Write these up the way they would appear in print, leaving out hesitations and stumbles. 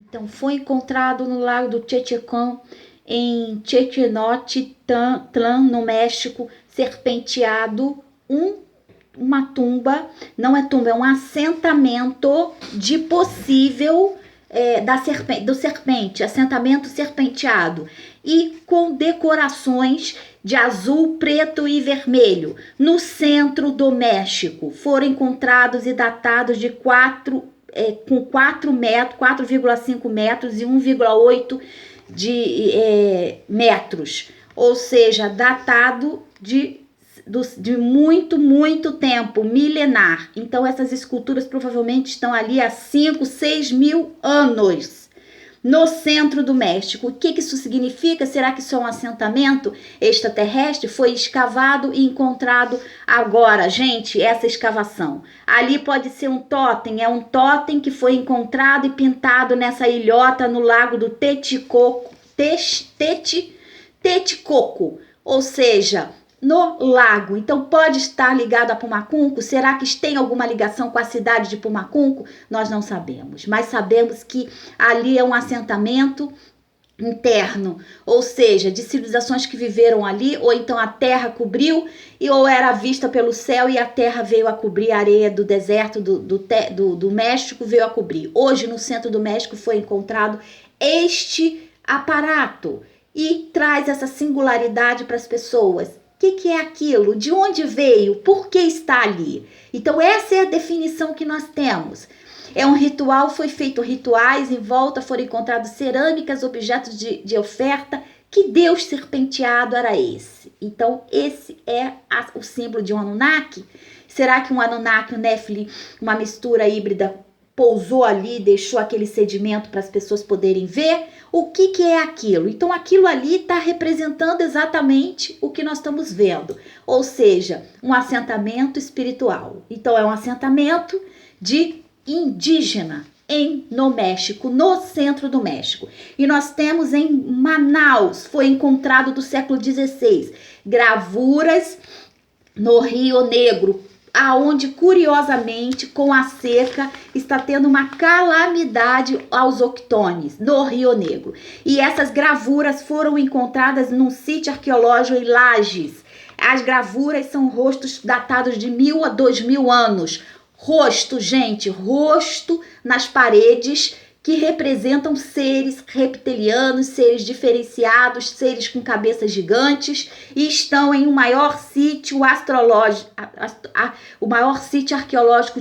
Então, foi encontrado no lago do Tchetchekon, em Tenochtitlan, no México, serpenteado uma tumba, não é tumba, é um assentamento de possível do serpente, assentamento serpenteado, e com decorações de azul, preto e vermelho. No centro do México foram encontrados e datados de com 4,5 metros e 1,8 metros, ou seja, datado de muito tempo, milenar. Então essas esculturas provavelmente estão ali há 5, 6 mil anos. No centro do México. O que isso significa? Será que isso é um assentamento extraterrestre? Foi escavado e encontrado agora, gente, essa escavação. Ali pode ser um totem, é um totem que foi encontrado e pintado nessa ilhota no lago do Texcoco, ou seja, no lago. Então pode estar ligado a Pumacunco? Será que tem alguma ligação com a cidade de Pumacunco? Nós não sabemos, mas sabemos que ali é um assentamento interno, ou seja, de civilizações que viveram ali, ou então a terra cobriu ou era vista pelo céu e a terra veio a cobrir, a areia do deserto do México veio a cobrir. Hoje no centro do México foi encontrado este aparato e traz essa singularidade para as pessoas. O que é aquilo? De onde veio? Por que está ali? Então essa é a definição que nós temos. É um ritual, foi feito rituais, em volta foram encontrados cerâmicas, objetos de oferta. Que Deus serpenteado era esse? Então esse é o símbolo de um Anunnaki. Será que um Anunnaki, um Nephilim, uma mistura híbrida, pousou ali, deixou aquele sedimento para as pessoas poderem ver? O que é aquilo? Então aquilo ali está representando exatamente o que nós estamos vendo, ou seja, um assentamento espiritual. Então é um assentamento de indígena no México, no centro do México. E nós temos em Manaus, foi encontrado do século XVI, gravuras no Rio Negro, aonde curiosamente com a seca está tendo uma calamidade aos octones no Rio Negro. E essas gravuras foram encontradas num sítio arqueológico em Lages. As gravuras são rostos datados de 1000 a 2000 anos. Rosto, gente, rosto nas paredes que representam seres reptilianos, seres diferenciados, seres com cabeças gigantes, e estão em um maior sítio astrológico, o maior sítio arqueológico,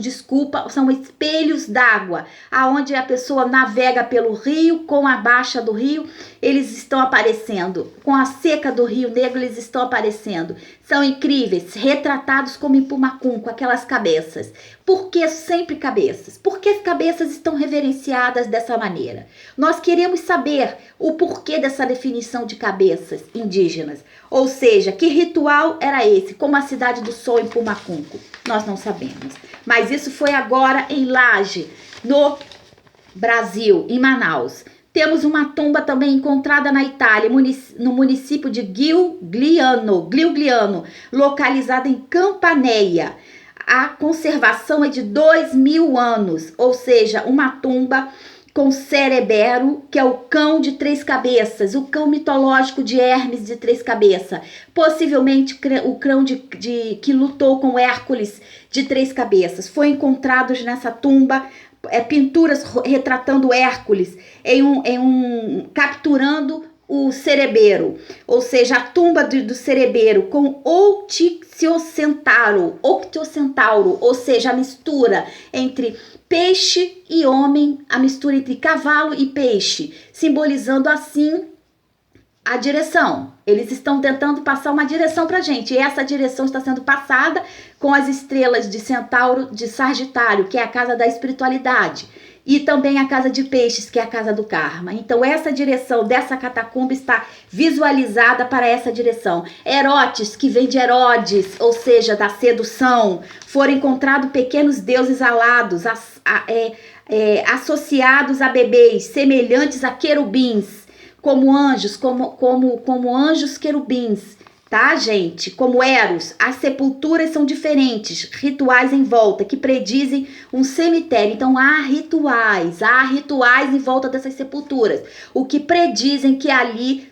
são espelhos d'água, aonde a pessoa navega pelo rio, com a baixa do rio, eles estão aparecendo, com a seca do Rio Negro, eles estão aparecendo. São incríveis, retratados como em Pumacunco, aquelas cabeças. Por que sempre cabeças? Por que as cabeças estão reverenciadas dessa maneira? Nós queremos saber o porquê dessa definição de cabeças indígenas. Ou seja, que ritual era esse? Como a cidade do sol em Pumacunco? Nós não sabemos. Mas isso foi agora em Laje, no Brasil, em Manaus. Temos uma tumba também encontrada na Itália, no município de Giugliano, localizada em Campaneia. A conservação é de 2000 anos, ou seja, uma tumba com Cerebero, que é o cão de 3 cabeças, o cão mitológico de Hermes de 3 cabeças, possivelmente o cão que lutou com Hércules de 3 cabeças. Foi encontrados nessa tumba pinturas retratando Hércules capturando o Cerebero, ou seja, a tumba do Cerebero com Octocentauro, ou seja, a mistura entre peixe e homem, a mistura entre cavalo e peixe, simbolizando assim a direção. Eles estão tentando passar uma direção pra gente, e essa direção está sendo passada com as estrelas de Centauro, de Sagitário, que é a casa da espiritualidade, e também a casa de Peixes, que é a casa do karma. Então essa direção dessa catacumba está visualizada para essa direção. Herotes, que vem de Herodes, ou seja, da sedução. Foram encontrados pequenos deuses alados, associados a bebês, semelhantes a querubins, como anjos, como anjos querubins, tá, gente? Como Eros, as sepulturas são diferentes, rituais em volta que predizem um cemitério. Então há rituais em volta dessas sepulturas, o que predizem que ali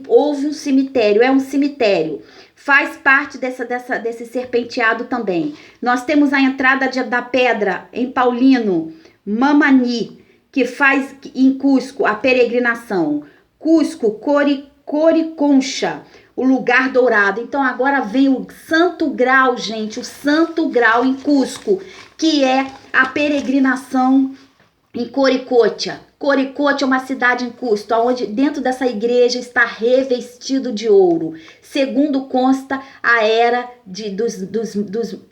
houve um cemitério, é um cemitério. Faz parte desse serpenteado também. Nós temos a entrada da pedra em Paulino, Mamani, que faz em Cusco a peregrinação. Cusco, Coriconcha, o lugar dourado. Então agora vem o Santo Grau, gente, o Santo Grau em Cusco, que é a peregrinação em Coricocha. Coricocha é uma cidade em Cusco, onde dentro dessa igreja está revestido de ouro. Segundo consta a era dos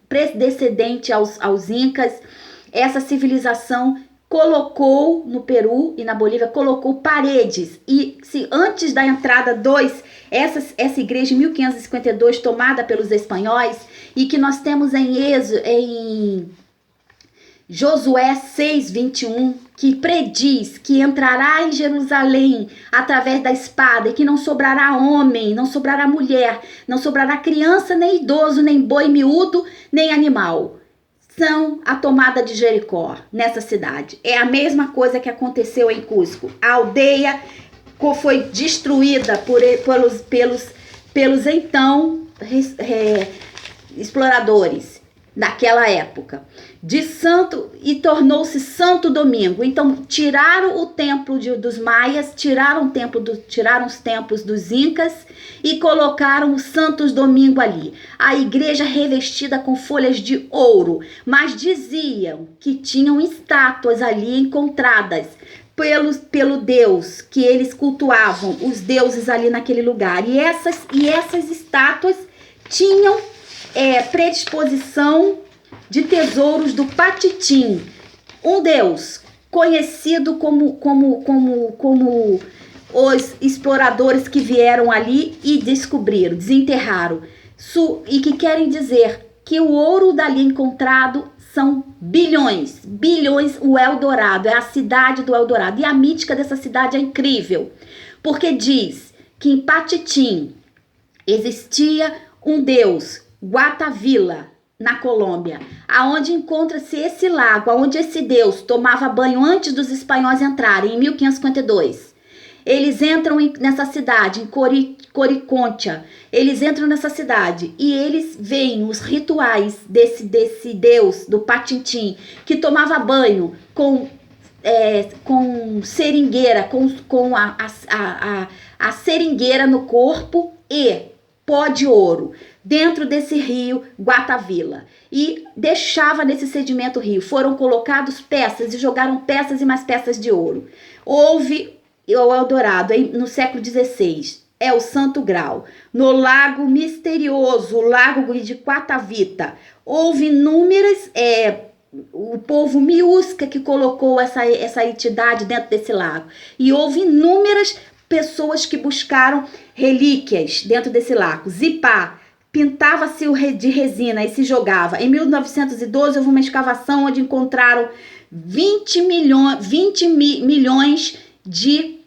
predecedentes aos Incas, essa civilização colocou no Peru e na Bolívia, colocou paredes. E se antes da entrada essa igreja em 1552 tomada pelos espanhóis, e que nós temos em Josué 6:21, que prediz que entrará em Jerusalém através da espada e que não sobrará homem, não sobrará mulher, não sobrará criança, nem idoso, nem boi miúdo, nem animal. São a tomada de Jericó nessa cidade. É a mesma coisa que aconteceu em Cusco. A aldeia foi destruída pelos então exploradores daquela época, e tornou-se Santo Domingo. Então tiraram o templo dos maias, tiraram os templos dos incas e colocaram o Santo Domingo ali. A igreja revestida com folhas de ouro, mas diziam que tinham estátuas ali encontradas pelo Deus que eles cultuavam, os deuses ali naquele lugar. E essas estátuas tinham predisposição de tesouros do Patitim, um deus conhecido como os exploradores que vieram ali e descobriram, desenterraram, e que querem dizer que o ouro dali encontrado são bilhões, o Eldorado, é a cidade do Eldorado. E a mítica dessa cidade é incrível, porque diz que em Patitim existia um deus, Guatavila, na Colômbia, aonde encontra-se esse lago, aonde esse deus tomava banho antes dos espanhóis entrarem, em 1552. Eles entram nessa cidade, em Coriconcha, eles entram nessa cidade e eles veem os rituais desse deus, do Patintim, que tomava banho com seringueira, com a seringueira no corpo e pó de ouro, dentro desse rio Guatavila, e deixava nesse sedimento rio. Foram colocados peças e jogaram peças e mais peças de ouro. Houve o Eldorado no século XVI, é o Santo Grau. No lago misterioso, o lago de Guatavita, houve inúmeras, o povo Miusca que colocou essa entidade dentro desse lago, e houve inúmeras pessoas que buscaram relíquias dentro desse lago. Zipá, pintava-se de resina e se jogava. Em 1912 houve uma escavação onde encontraram 20 milhões de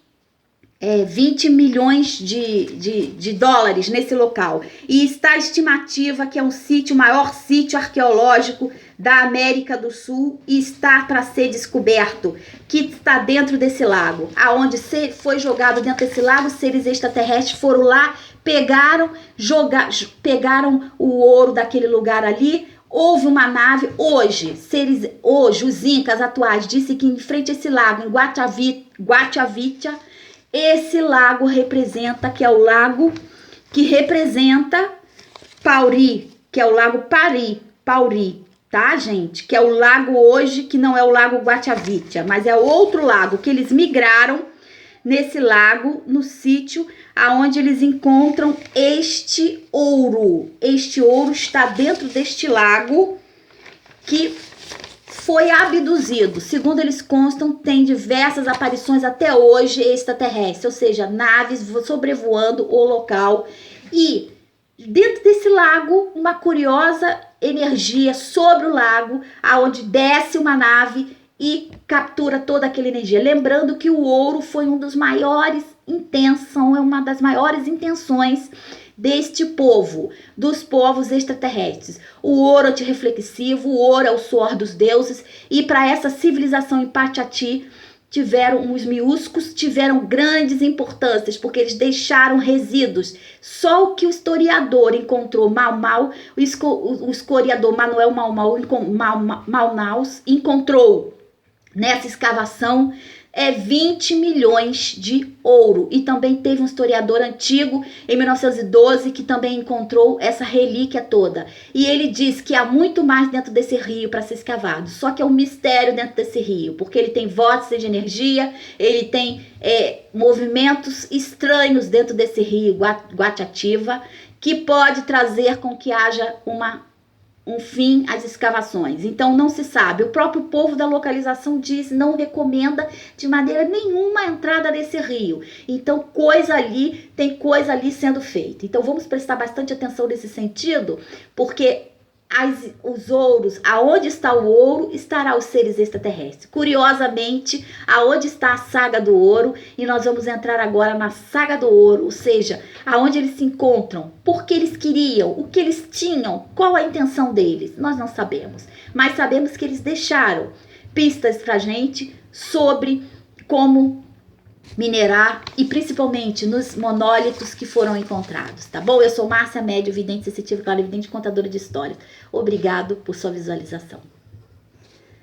dólares nesse local. E está a estimativa que é o maior sítio arqueológico da América do Sul, e está para ser descoberto, que está dentro desse lago, aonde foi jogado dentro desse lago, seres extraterrestres foram lá, pegaram o ouro daquele lugar ali. Houve uma nave, hoje os incas atuais dizem que em frente a esse lago, em Guatavita, esse lago representa, que é o lago que representa Pauri, que é o lago Pauri, tá, gente? Que é o lago hoje, que não é o lago Guatavita, mas é outro lago, que eles migraram nesse lago, no sítio, aonde eles encontram este ouro. Este ouro está dentro deste lago que foi abduzido. Segundo eles constam, tem diversas aparições até hoje extraterrestres, ou seja, naves sobrevoando o local. E dentro desse lago, uma curiosa energia sobre o lago, aonde desce uma nave e captura toda aquela energia. Lembrando que o ouro foi uma das maiores intenções deste povo, dos povos extraterrestres. O ouro antirreflexivo, o ouro é o suor dos deuses, e para essa civilização em Patiati, tiveram os miúsculos, tiveram grandes importâncias, porque eles deixaram resíduos. Só o que o historiador encontrou, o historiador Manuel Maunaus encontrou nessa escavação 20 milhões de ouro. E também teve um historiador antigo, em 1912, que também encontrou essa relíquia toda. E ele diz que há muito mais dentro desse rio para ser escavado. Só que é um mistério dentro desse rio, porque ele tem vórtices de energia, ele tem movimentos estranhos dentro desse rio Guatiativa, que pode trazer com que haja um fim às escavações. Então não se sabe. O próprio povo da localização diz, não recomenda de maneira nenhuma a entrada desse rio. Então tem coisa ali sendo feita. Então vamos prestar bastante atenção nesse sentido, porque os ouros, aonde está o ouro, estará os seres extraterrestres. Curiosamente, aonde está a saga do ouro, e nós vamos entrar agora na saga do ouro, ou seja, aonde eles se encontram, por que eles queriam, o que eles tinham, qual a intenção deles, nós não sabemos, mas sabemos que eles deixaram pistas pra gente sobre como minerar e principalmente nos monólitos que foram encontrados, tá bom? Eu sou Márcia Médio, vidente sensitiva, clarividente, contadora de histórias. Obrigado por sua visualização.